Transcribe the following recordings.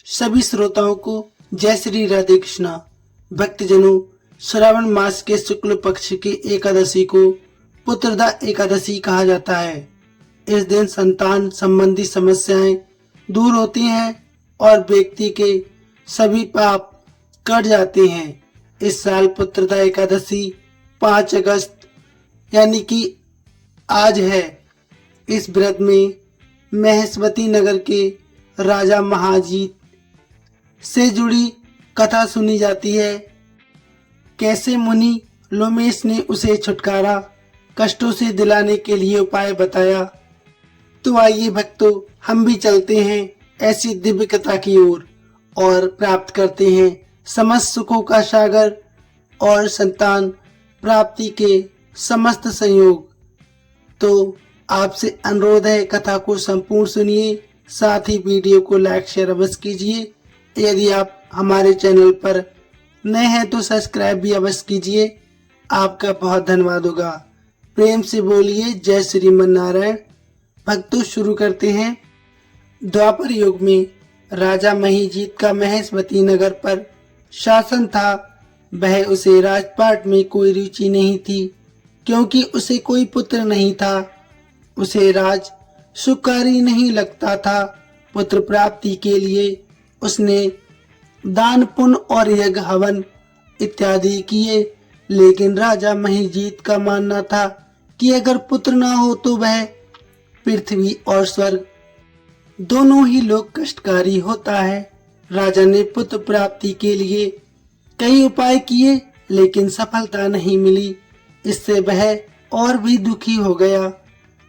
सभी श्रोताओं को जय श्री राधे कृष्णा। भक्तजनों, श्रावण मास के शुक्ल पक्ष की एकादशी को पुत्रदा एकादशी कहा जाता है। इस दिन संतान संबंधी समस्याएं दूर होती हैं और व्यक्ति के सभी पाप कट जाते हैं। इस साल पुत्रदा एकादशी 5 अगस्त यानी कि आज है। इस व्रत में महेश्वती नगर के राजा महाजीत से जुड़ी कथा सुनी जाती है। कैसे मुनि लोमेश ने उसे छुटकारा कष्टों से दिलाने के लिए उपाय बताया। तो आइए भक्तों, हम भी चलते हैं ऐसी दिव्य कथा की ओर और प्राप्त करते हैं समस्त सुखों का सागर और संतान प्राप्ति के समस्त संयोग। तो आपसे अनुरोध है, कथा को संपूर्ण सुनिए, साथ ही वीडियो को लाइक शेयर अवश्य कीजिए। यदि आप हमारे चैनल पर नए हैं तो सब्सक्राइब भी अवश्य कीजिए। आपका बहुत धन्यवाद होगा। प्रेम से बोलिए जय श्रीमन नारायण। भक्तों, शुरू करते हैं। द्वापर युग में राजा महिजीत का महेश्वती नगर पर शासन था। वह उसे राजपाट में कोई रुचि नहीं थी, क्योंकि उसे कोई पुत्र नहीं था। उसे राज सुखकारी नहीं लगता था। पुत्र प्राप्ति के लिए उसने दान पुण्य और यज्ञ हवन इत्यादि किए, लेकिन राजा महिजीत का मानना था कि अगर पुत्र ना हो तो वह पृथ्वी और स्वर्ग दोनों ही लोग कष्टकारी होता है। राजा ने पुत्र प्राप्ति के लिए कई उपाय किए, लेकिन सफलता नहीं मिली। इससे वह और भी दुखी हो गया।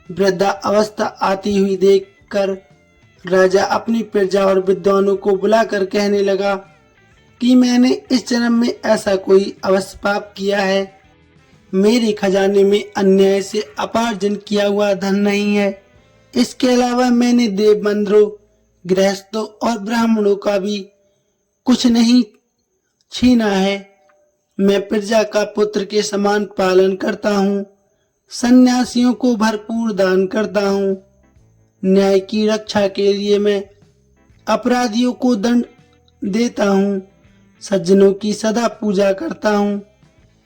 वृद्धा अवस्था आती हुई देखकर राजा अपनी प्रजा और विद्वानों को बुलाकर कहने लगा कि मैंने इस जन्म में ऐसा कोई अवश्य पाप किया है। मेरे खजाने में अन्याय से अपार्जन किया हुआ धन नहीं है। इसके अलावा मैंने देव मंदिरों, गृहस्थों और ब्राह्मणों का भी कुछ नहीं छीना है। मैं प्रजा का पुत्र के समान पालन करता हूँ। सन्यासियों को भरपूर दान करता हूँ। न्याय की रक्षा के लिए मैं अपराधियों को दंड देता हूँ। सज्जनों की सदा पूजा करता हूँ।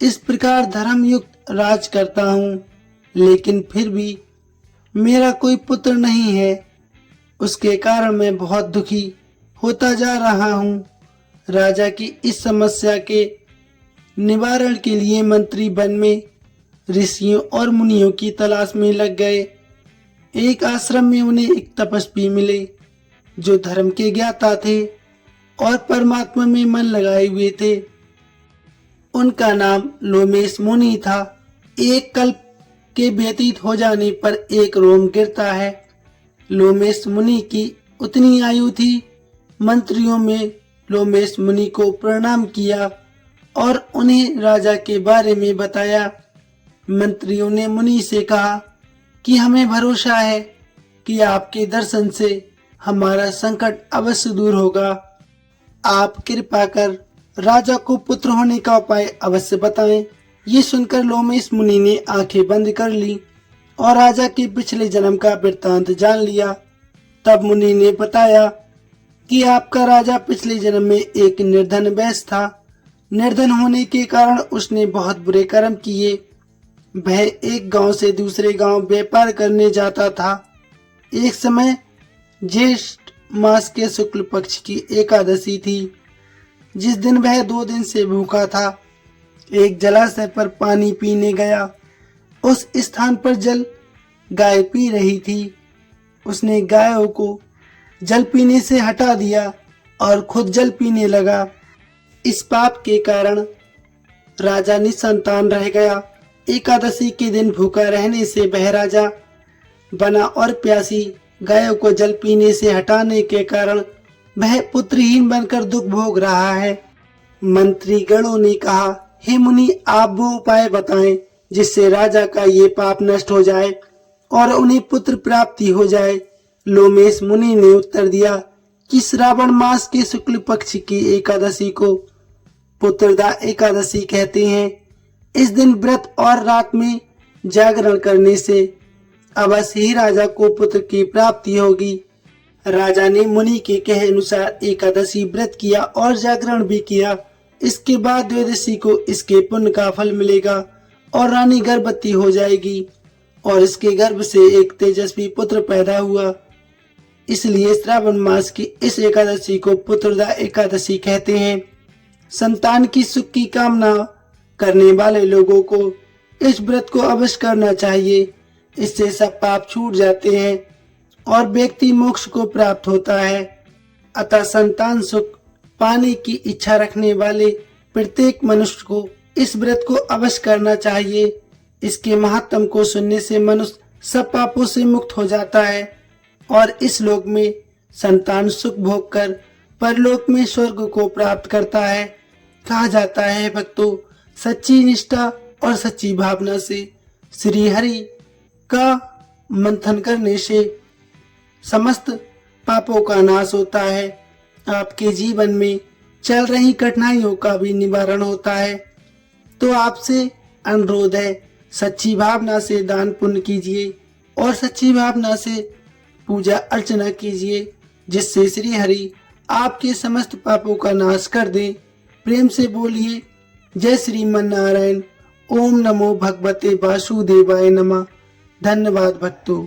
इस प्रकार धर्म युक्त राज करता हूँ, लेकिन फिर भी मेरा कोई पुत्र नहीं है। उसके कारण मैं बहुत दुखी होता जा रहा हूँ। राजा की इस समस्या के निवारण के लिए मंत्री वन में ऋषियों और मुनियों की तलाश में लग गए। एक आश्रम में उन्हें एक तपस्वी मिले जो धर्म के ज्ञाता थे और परमात्मा में मन लगाए हुए थे। उनका नाम लोमेश मुनि था। एक कल्प के व्यतीत हो जाने पर एक रोम गिरता है। लोमेश मुनि की उतनी आयु थी। मंत्रियों में लोमेश मुनि को प्रणाम किया और उन्हें राजा के बारे में बताया। मंत्रियों ने मुनि से कहा कि हमें भरोसा है कि आपके दर्शन से हमारा संकट अवश्य दूर होगा। आप कृपा कर राजा को पुत्र होने का उपाय अवश्य बताएं। ये सुनकर लोमेश मुनि ने आंखें बंद कर ली और राजा के पिछले जन्म का वृत्तांत जान लिया। तब मुनि ने बताया कि आपका राजा पिछले जन्म में एक निर्धन वैश्य था। निर्धन होने के कारण उसने बहुत बुरे कर्म किए। वह एक गांव से दूसरे गांव व्यापार करने जाता था। एक समय ज्येष्ठ मास के शुक्ल पक्ष की एकादशी थी, जिस दिन वह 2 दिन से भूखा था। एक जलाशय पर पानी पीने गया। उस स्थान पर जल गाय पी रही थी। उसने गायों को जल पीने से हटा दिया और खुद जल पीने लगा। इस पाप के कारण राजा निसंतान रह गया। एकादशी के दिन भूखा रहने से वह राजा बना और प्यासी गायों को जल पीने से हटाने के कारण वह पुत्रहीन बनकर दुख भोग रहा है। मंत्री गणों ने कहा, हे मुनि, आप वो उपाय बताएं जिससे राजा का ये पाप नष्ट हो जाए और उन्हें पुत्र प्राप्ति हो जाए। लोमेश मुनि ने उत्तर दिया कि श्रावण मास के शुक्ल पक्ष की एकादशी को पुत्रदा एकादशी कहते हैं। इस दिन व्रत और रात में जागरण करने से अवश्य ही राजा को पुत्र की प्राप्ति होगी। राजा ने मुनि के कहे अनुसार एकादशी व्रत किया और जागरण भी किया। इसके बाद द्वादशी को इसके पुण्य का फल मिलेगा और रानी गर्भवती हो जाएगी और इसके गर्भ से एक तेजस्वी पुत्र पैदा हुआ। इसलिए श्रावण मास की इस एकादशी को पुत्रदा एकादशी कहते हैं। संतान की सुख की कामना करने वाले लोगों को इस व्रत को अवश्य करना चाहिए। इससे सब पाप छूट जाते हैं और व्यक्ति मोक्ष को प्राप्त होता है। अतः संतान सुख पाने की इच्छा रखने वाले प्रत्येक मनुष्य को इस व्रत को अवश्य करना चाहिए। इसके महात्म को सुनने से मनुष्य सब पापों से मुक्त हो जाता है और इस लोक में संतान सुख भोग कर परलोक में स्वर्ग को प्राप्त करता है। कहा जाता है भक्तों, सच्ची निष्ठा और सच्ची भावना से श्री हरि का मंथन करने से समस्त पापों का नाश होता है। आपके जीवन में चल रही कठिनाइयों का भी निवारण होता है। तो आपसे अनुरोध है, सच्ची भावना से दान पुण्य कीजिए और सच्ची भावना से पूजा अर्चना कीजिए, जिससे श्री हरि आपके समस्त पापों का नाश कर दे। प्रेम से बोलिए जय श्रीमन नारायण। ओम नमो भगवते वासुदेवाय नमः। धन्यवाद भक्तों।